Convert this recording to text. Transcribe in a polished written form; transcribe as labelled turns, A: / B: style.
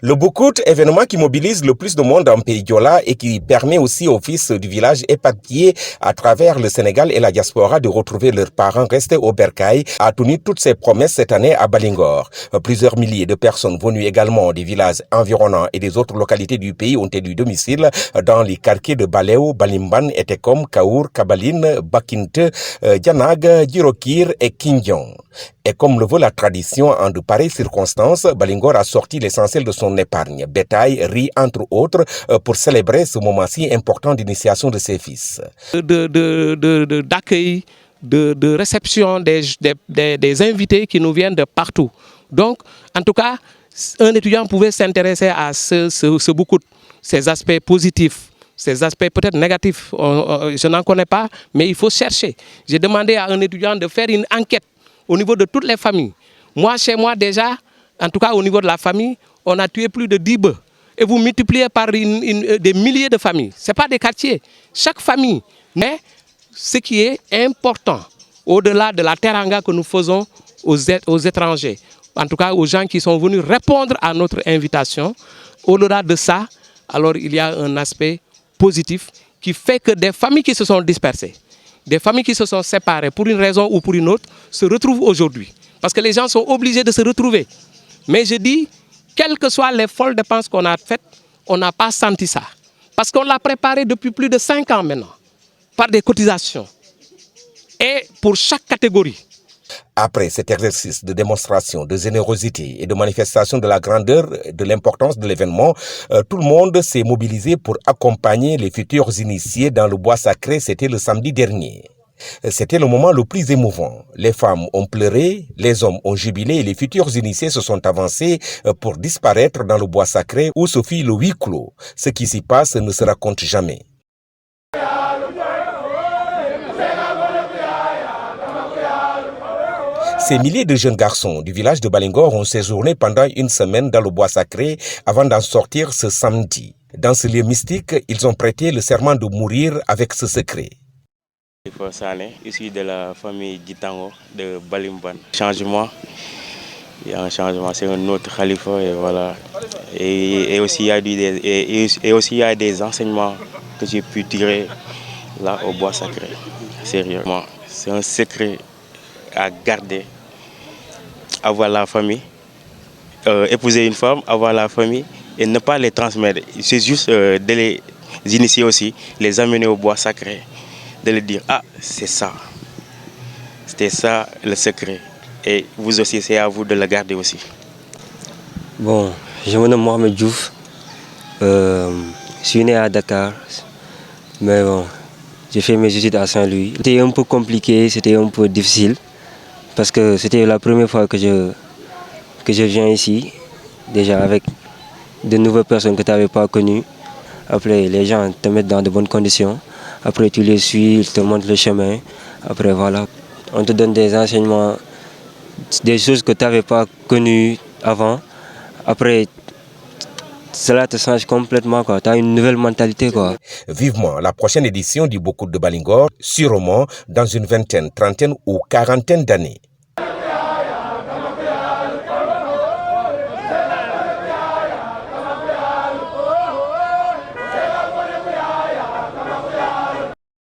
A: Le Boucoute, événement qui mobilise le plus de monde en Pays Diola et qui permet aussi aux fils du village éparpillés à travers le Sénégal et la diaspora de retrouver leurs parents restés au Bercail, a tenu toutes ses promesses cette année à Balingor. Plusieurs milliers de personnes venues également des villages environnants et des autres localités du pays ont élu domicile dans les quartiers de Baléo, Balimban, Etekom, Kaour, Kabaline, Bakinte, Dianag, Djirokir et Kindion. Et comme le veut la tradition en de pareilles circonstances, Balingor a sorti l'essentiel de son épargne, bétail, riz, entre autres, pour célébrer ce moment si important d'initiation de ses fils.
B: D'accueil, de réception des invités qui nous viennent de partout. Donc, en tout cas, un étudiant pouvait s'intéresser à ce beaucoup, ces aspects positifs. Ces aspects peut-être négatifs, je n'en connais pas, mais il faut chercher. J'ai demandé à un étudiant de faire une enquête au niveau de toutes les familles. Moi, chez moi déjà, en tout cas au niveau de la famille, on a tué plus de 10 bœufs. Et vous multipliez par des milliers de familles. Ce n'est pas des quartiers. Chaque famille. Mais ce qui est important, au-delà de la teranga que nous faisons aux étrangers, en tout cas aux gens qui sont venus répondre à notre invitation, au-delà de ça, alors il y a un aspect positif qui fait que des familles qui se sont dispersées, des familles qui se sont séparées pour une raison ou pour une autre, se retrouvent aujourd'hui. Parce que les gens sont obligés de se retrouver. Mais je dis, quelles que soient les folles dépenses qu'on a faites, on n'a pas senti ça. Parce qu'on l'a préparé depuis plus de 5 ans maintenant, par des cotisations. Et pour chaque catégorie.
A: Après cet exercice de démonstration de générosité et de manifestation de la grandeur, de l'importance de l'événement, tout le monde s'est mobilisé pour accompagner les futurs initiés dans le bois sacré. C'était le samedi dernier. C'était le moment le plus émouvant. Les femmes ont pleuré, les hommes ont jubilé et les futurs initiés se sont avancés pour disparaître dans le bois sacré où se fit le huis clos. Ce qui s'y passe ne se raconte jamais. Ces milliers de jeunes garçons du village de Balingor ont séjourné pendant une semaine dans le bois sacré avant d'en sortir ce samedi. Dans ce lieu mystique, ils ont prêté le serment de mourir avec ce secret.
C: Khalifa Sané, issu de la famille Gitango de Balimban. Changement, il y a un changement, c'est un autre Khalifa et voilà. Et aussi il y a des enseignements que j'ai pu tirer là au bois sacré. Sérieusement, c'est un secret à garder, avoir la famille, épouser une femme, avoir la famille et ne pas les transmettre. C'est juste de les initier aussi, les amener au bois sacré, de leur dire, ah, c'est ça. C'était ça le secret. Et vous aussi, c'est à vous de le garder aussi.
D: Bon, je me nomme Mohamed Diouf. Je suis né à Dakar, mais bon, j'ai fait mes études à Saint-Louis. C'était un peu compliqué, c'était un peu difficile. Parce que c'était la première fois que je viens ici, déjà avec de nouvelles personnes que tu n'avais pas connues. Après, les gens te mettent dans de bonnes conditions. Après, tu les suis, ils te montrent le chemin. Après, voilà, on te donne des enseignements, des choses que tu n'avais pas connues avant. Après, cela te change complètement, quoi. Tu as une nouvelle mentalité, quoi.
A: Vivement la prochaine édition du Boucoute de Balingor, sûrement dans une vingtaine, trentaine ou quarantaine d'années.